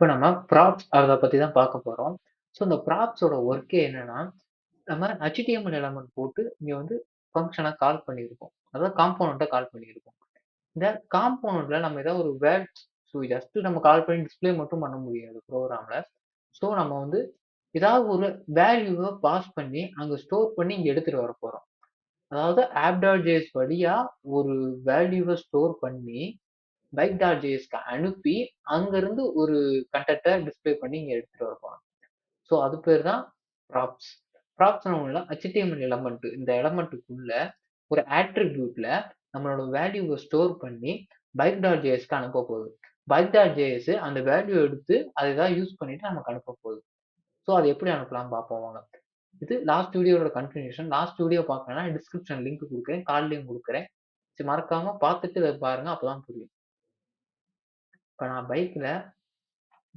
இப்ப நம்ம ப்ராப்ஸ் அத பத்தி தான் பார்க்க போறோம். ஸோ இந்த ப்ராப்ஸோட ஒர்க்கே என்னன்னா, நம்ம HTML எலிமெண்ட் போட்டு இங்க வந்து ஃபங்ஷன கால் பண்ணியிருக்கோம். அதாவது காம்போனன்ட்ட கால் பண்ணியிருக்கோம். இந்த காம்போனன்ட்ல நம்ம ஏதாவது ஒரு ஸோ ஜஸ்ட் நம்ம கால் பண்ணி டிஸ்ப்ளே மட்டும் பண்ண முடியாது ப்ரோகிராம்ல. ஸோ நம்ம வந்து ஏதாவது ஒரு வேல்யூவ பாஸ் பண்ணி அங்க ஸ்டோர் பண்ணி இங்க எடுத்துட்டு வரப்போறோம். அதாவது app.js வழியா ஒரு வேல்யூவ ஸ்டோர் பண்ணி bike.jsக்கு அனுப்பி அங்கிருந்து ஒரு கன்டென்ட்ட டிஸ்ப்ளே பண்ணி இங்க எடுத்துட்டு வரப்போறோம். ஸோ அது பேர் தான் ப்ராப்ஸ். ப்ராப்ஸ்னா ஒண்ணும் இல்ல HTML எலிமெண்ட் இந்த எலிமெண்ட்டுக்குள்ள ஒரு ஆட்ரிபியூட்ல நம்மளோட வேல்யூவ ஸ்டோர் பண்ணி bike.jsக்கு அனுப்ப போகுது. bike.js அந்த வேல்யூ எடுத்து அத ஏதாவது யூஸ் பண்ணிட்டு நமக்கு அனுப்ப போகுது. ஸோ அது எப்படி அனுப்பலாம்னு பார்ப்போம் வாங்க. இது லாஸ்ட் வீடியோட கன்டினியூஷன். லாஸ்ட் வீடியோ பார்க்கலன்னா டிஸ்கிரிப்ஷன் லிங்க் குடுக்குறேன். கார்ட்லயும் குடுக்குறேன். சரி மறக்காம பார்த்துட்டு இத பாருங்க. அப்பதான் புரியும். இப்ப நான்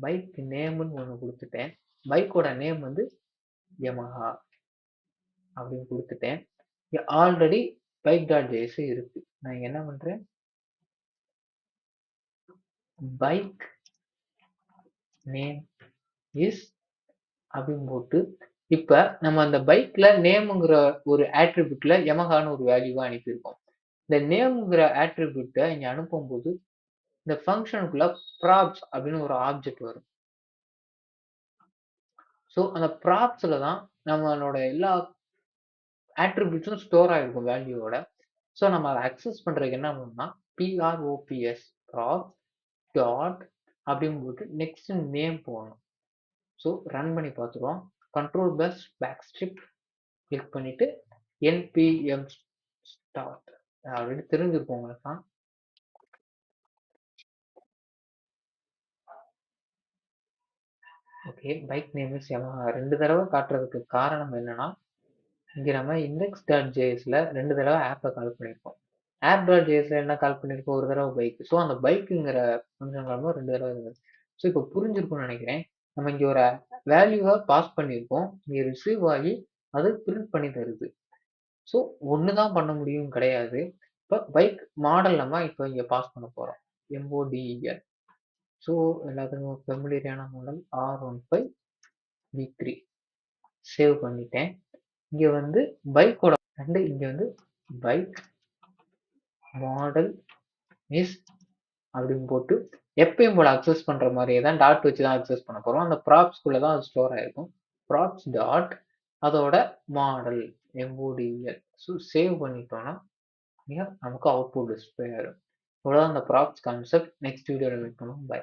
பைக் நேம்ன்னு ஒண்ணு குடுத்துட்டேன். பைக்கோட நேம் வந்து Yamaha அப்படின்னு குடுத்துட்டேன். இங்க ஆல்ரெடி bike.js இருக்கு. நான் இங்க என்ன பண்றேன்? பைக் நேம் இஸ் அப்படின்னு போட்டு, இப்ப நம்ம அந்த பைக்ல நேம்ங்கிற ஒரு ஆட்ரிபியூட்ல Yamahaன்னு ஒரு வேல்யூவா அனுப்பியிருக்கோம். இந்த நேம்ங்கிற ஆட்ரிபியூட்ட இங்க அனுப்பும்போது, இந்த ஃபங்ஷனுக்குள்ள ப்ராப்ஸ் அப்படின்னு ஒரு ஆப்ஜெக்ட் வரும். ஸோ அந்த ப்ராப்ஸ்ல தான் நம்மளோட எல்லா ஆட்ரிபியூட்ஸும் ஸ்டோர் ஆயிருக்கும் வேல்யூவோட. ஸோ நம்ம அத அக்சஸ் பண்றதுக்கு என்ன பண்ணணும்னா, ப்ராப் டாட் அப்படின்னு போட்டு நெக்ஸ்ட் நேம் போடணும். ஸோ ரன் பண்ணி பார்த்துருவோம். கண்ட்ரோல் பிளஸ் பேக் கிளிக் பண்ணிட்டு npm ஸ்டார்ட் ஆல்ரெடி தெரிஞ்சிருக்கும் உங்களுக்கு. Okay bike name is Yamaha 2 தடவை காட்டுறதுக்கு காரணம் என்னன்னா, இங்க நம்ம index.jsல 2 தடவை ஆப்ப கால் பண்ணியிருக்கோம். app.jsல என்ன கால் பண்ணியிருக்கோம்? ஒரு தடவை பைக். ஸோ அந்த பைக்குங்கிற ஃபங்ஷன் கால்ல 2 தடவை இருந்தது. ஸோ இப்போ புரிஞ்சிருக்கும்னு நினைக்கிறேன். நம்ம இங்க ஒரு வேல்யூவ பாஸ் பண்ணியிருக்கோம். இங்க ரிசீவ் ஆகி அது பிரிண்ட் பண்ணி தருது. ஸோ ஒண்ணு தான் பண்ண முடியும் கிடையாது. இப்ப பைக் மாடல் நம்ம இப்ப இங்க பாஸ் பண்ண போறோம். MODEL. ஸோ எல்லாத்துக்கும் ஃபெமிலியரான மாடல் R15 V3 சேவ் பண்ணிட்டேன். இங்க வந்து பைக்கோட அண்ட் இங்க வந்து பைக் மாடல் இஸ் அப்படின்னு போட்டு எப்பயும் போல அக்சஸ் பண்ற மாதிரியே தான் டாட் வச்சு தான் அக்சஸ் பண்ண போறோம். அந்த ப்ராப்ஸ்குள்ள தான் அது ஸ்டோர் ஆயிருக்கும். ப்ராப்ஸ் டாட் அதோட மாடல் MODEL. ஸோ சேவ் பண்ணிட்டோம்னா நமக்கு அவுட்புட் டிஸ்பிளே ஆயிரும். இவ்வளவுதான் அந்த ப்ராப்ஸ் கான்செப்ட். நெக்ஸ்ட் வீடியோல மீட் பண்ணுவோம். பை.